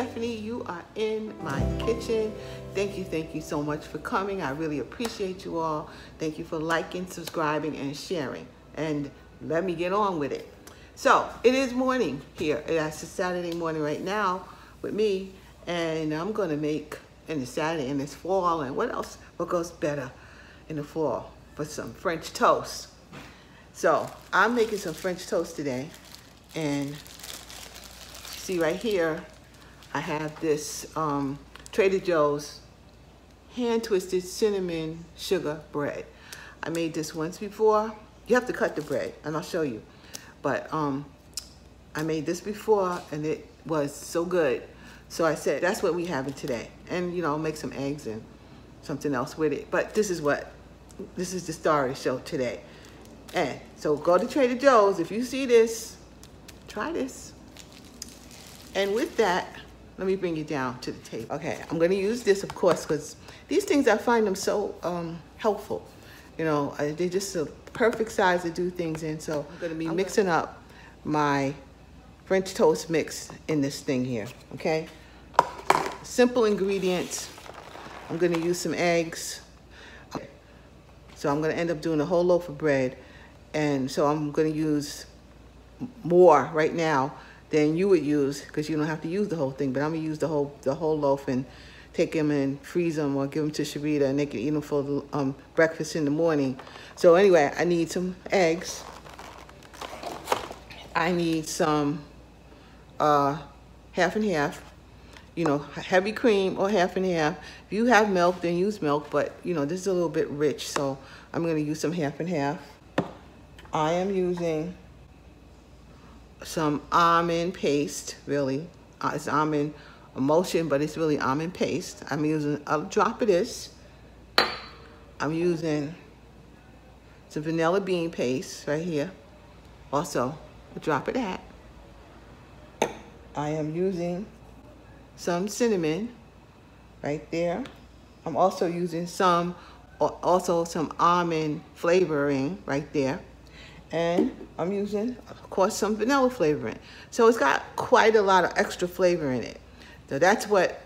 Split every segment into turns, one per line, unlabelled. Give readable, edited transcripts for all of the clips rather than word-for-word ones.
Stephanie. You are in my kitchen. Thank you so much for coming. I really appreciate you all. Thank you for liking, subscribing, and sharing. And let me get on with it. So it is morning here. It's a Saturday morning right now with me, and I'm gonna make, and it's Saturday and it's fall, and what else? What goes better in the fall for some French toast? So I'm making some French toast today, and see right here, I have this Trader Joe's hand-twisted cinnamon sugar bread. I made this once before. You have to cut the bread, and I'll show you. But I made this before, and it was so good. So I said, that's what we having today. And, you know, make some eggs and something else with it. But this is the star of the show today. And so go to Trader Joe's. If you see this, try this. And with that, let me bring you down to the table. Okay, I'm gonna use this, of course, because these things, I find them so helpful. You know, they're just a perfect size to do things in. So I'm gonna be mixing up my French toast mix in this thing here, okay? Simple ingredients. I'm gonna use some eggs. So I'm gonna end up doing a whole loaf of bread. And so I'm gonna use more right now than you would use, because you don't have to use the whole thing, but I'm gonna use the whole loaf and take them and freeze them or give them to Sharita, and they can eat them for breakfast in the morning. So anyway, I need some eggs. I need some half and half, you know, heavy cream or half and half. If you have milk, then use milk, but you know, this is a little bit rich, so I'm gonna use some half and half. I am using some almond paste, really. It's almond emulsion, but it's really almond paste. I'm using a drop of this. I'm using some vanilla bean paste right here. Also, a drop of that. I am using some cinnamon right there. I'm also using some almond flavoring right there. And I'm using, of course, some vanilla flavoring. So it's got quite a lot of extra flavor in it. So that's what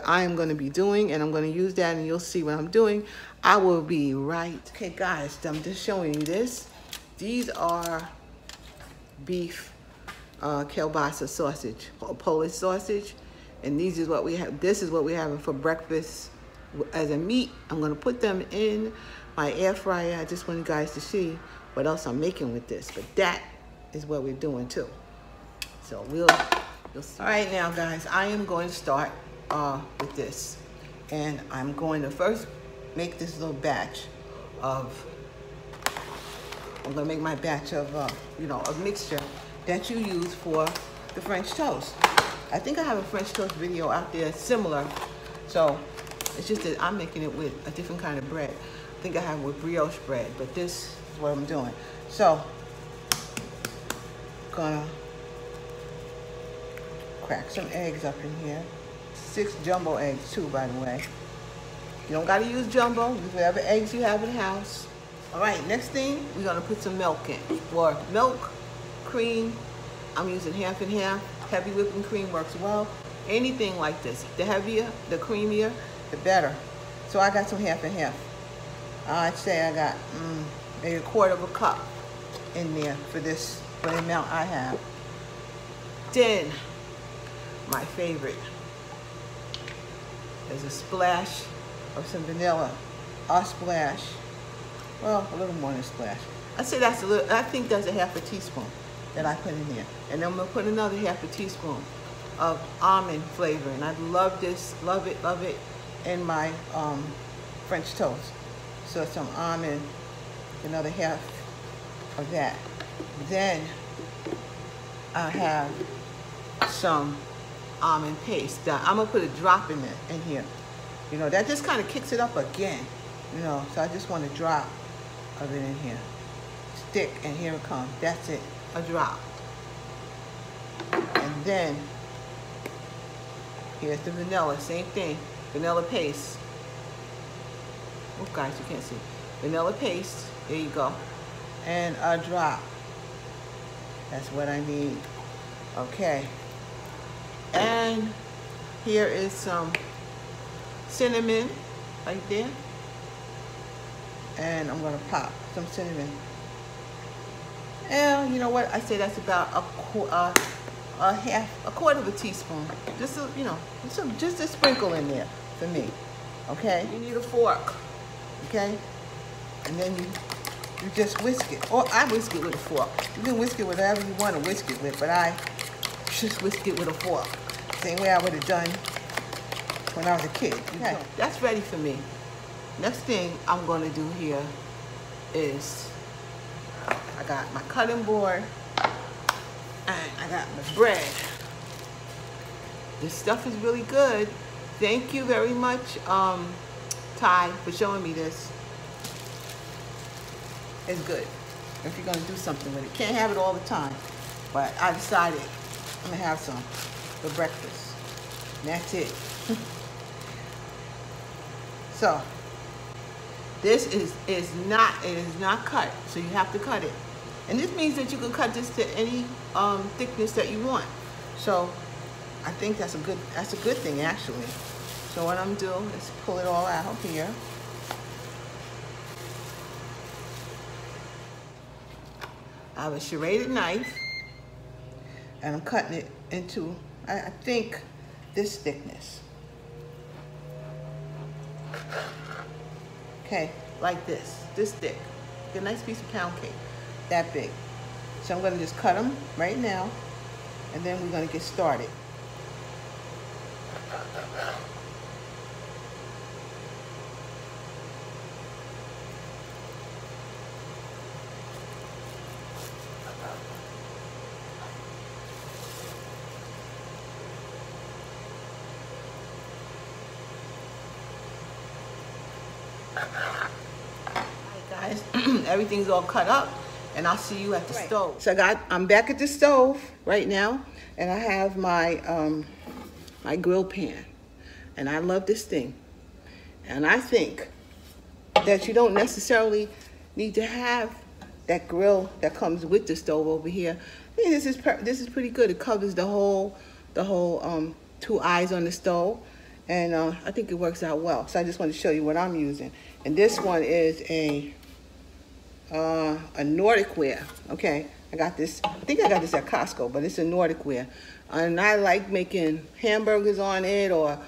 I'm gonna be doing, and I'm gonna use that, and you'll see what I'm doing. I will be right. Okay, guys, I'm just showing you this. These are beef kielbasa sausage, or Polish sausage, and this is what we we're having for breakfast as a meat. I'm gonna put them in my air fryer. I just want you guys to see what else I'm making with this, but that is what we're doing too. So you'll see. All right, now guys, I am going to start with this, and I'm going to first make this little batch of. I'm gonna make my batch of you know, a mixture that you use for the French toast. I think I have a French toast video out there similar, so it's just that I'm making it with a different kind of bread. I think I have with brioche bread, but this is what I'm doing. So, gonna crack some eggs up in here. 6 jumbo eggs too, by the way. You don't gotta use jumbo, use whatever eggs you have in the house. All right, next thing, we're gonna put some milk in. For milk, cream, I'm using half and half. Heavy whipping cream works well. Anything like this, the heavier, the creamier, the better. So I got some half and half. I'd say I got maybe 1/4 of a cup in there for the amount I have. Then, my favorite is a splash of some vanilla. A splash, well, a little more than a splash. I'd say that's a little, I think that's a half a teaspoon that I put in there. And then I'm gonna put another half a teaspoon of almond flavor. And I love this, love it in my French toast. So some almond, another half of that. Then I have some almond paste. I'm gonna put a drop in here. You know, that just kind of kicks it up again. You know, so I just want a drop of it in here. Stick, and here it comes. That's it, a drop. And then here's the vanilla, same thing, vanilla paste. Oh guys, you can't see. Vanilla paste, there you go. And a drop. That's what I need. Okay. And here is some cinnamon right there. And I'm gonna pop some cinnamon. And you know what? I say that's about a quarter of a teaspoon. Just a, just a sprinkle in there for me. Okay. You need a fork. Okay. And then you just whisk it. Or I whisk it with a fork. You can whisk it with whatever you want to whisk it with, but I just whisk it with a fork. Same way I would have done when I was a kid. Okay. That's ready for me. Next thing I'm gonna do here is I got my cutting board and I got my bread. This stuff is really good. Thank you very much, Ty, for showing me this. It's good if you're gonna do something with it. Can't have it all the time, but I decided I'm gonna have some for breakfast. And that's it. So this is not cut, so you have to cut it. And this means that you can cut this to any thickness that you want. So I think that's a good thing actually. So what I'm doing is pull it all out here. I have a serrated knife and I'm cutting it into, I think, this thickness. Okay, like this thick. Get a nice piece of pound cake, that big. So I'm gonna just cut them right now and then we're gonna get started. Alright guys, everything's all cut up and I'll see you at the stove. So I'm back at the stove right now and I have my my grill pan and I love this thing. And I think that you don't necessarily need to have that grill that comes with the stove over here. I think this is pretty good. It covers the whole two eyes on the stove. And I think it works out well. So I just want to show you what I'm using. And this one is a Nordic ware. Okay, I think I got this at Costco, but it's a Nordic ware. And I like making hamburgers on it or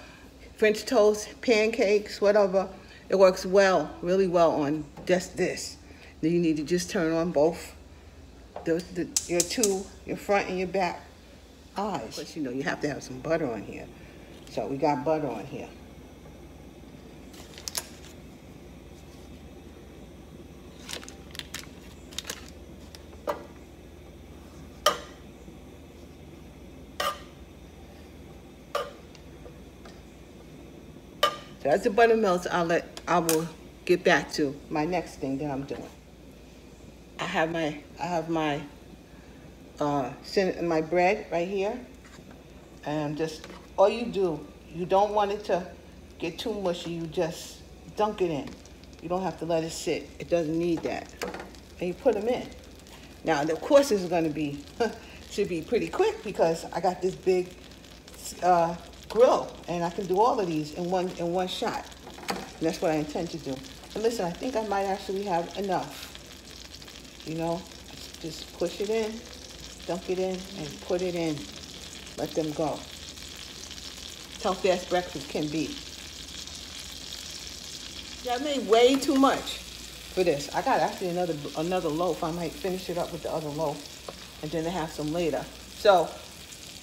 French toast, pancakes, whatever. It works well, really well on just this. Then you need to just turn on both your front and your back eyes. But you know, you have to have some butter on here. So we got butter on here. So as the butter melts, I will get back to my next thing that I'm doing. I have my bread right here, and just all you don't want it to get too mushy. You just dunk it in. You don't have to let it sit. It doesn't need that. And you put them in. Now, of course, this is going to be should be pretty quick because I got this big grill, and I can do all of these in one shot. And that's what I intend to do. And listen, I think I might actually have enough. You know, just push it in, dunk it in, and put it in. Let them go. That's how fast breakfast can be. Yeah, I made way too much for this. I got actually another loaf. I might finish it up with the other loaf and then I have some later. So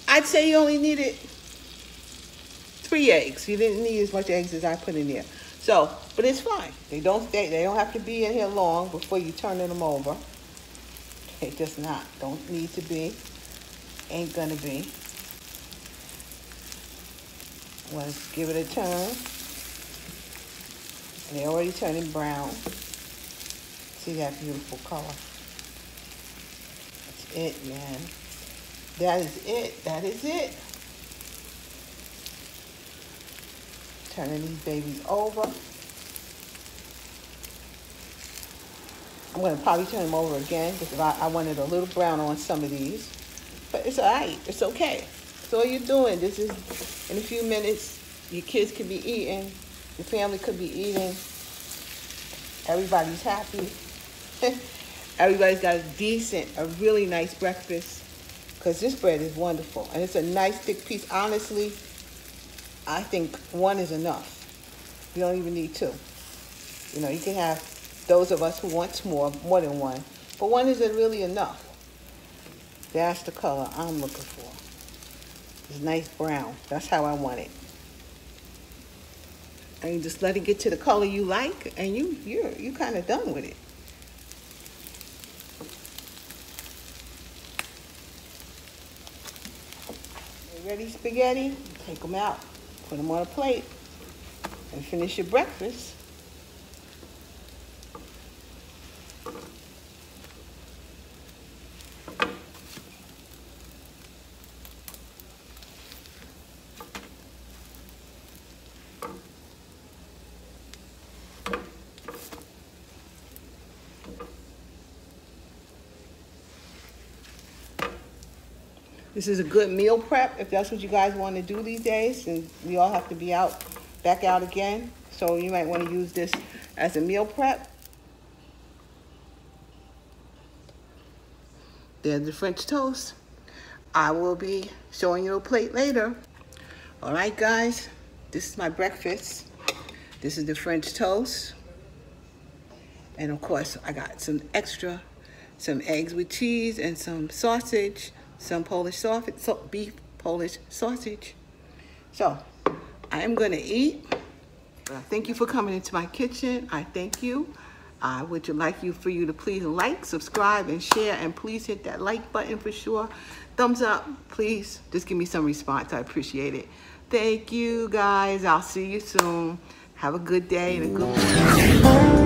I'd say you only needed 3 eggs. You didn't need as much eggs as I put in there. So, but it's fine. They don't have to be in here long before you turn them over. They just don't need to be. Ain't gonna be. Let's give it a turn. And they're already turning brown. See that beautiful color. That's it, man. That is it. That is it. Turning these babies over. I'm going to probably turn them over again because I wanted a little brown on some of these. But it's all right. It's okay. It's that's all you're doing. This is, in a few minutes, your kids could be eating, your family could be eating. Everybody's happy. Everybody's got a really nice breakfast, because this bread is wonderful. And it's a nice thick piece. Honestly, I think one is enough. You don't even need two. You know, you can have those of us who want more than one. But one isn't really enough. That's the color I'm looking for. It's nice brown. That's how I want it. And you just let it get to the color you like, and you're kind of done with it. Ready spaghetti? Take them out, put them on a plate, and finish your breakfast. This is a good meal prep if that's what you guys want to do these days, and we all have to be back out again. So you might want to use this as a meal prep. There's the French toast. I will be showing you a plate later. All right, guys, this is my breakfast. This is the French toast. And of course, I got some eggs with cheese and some sausage, some Polish sausage, beef Polish sausage. So I am gonna eat. Thank you for coming into my kitchen. I thank you. I would like for you to please like, subscribe, and share, and please hit that like button for sure. Thumbs up, please. Just give me some response. I appreciate it. Thank you, guys. I'll see you soon. Have a good day and a good morning.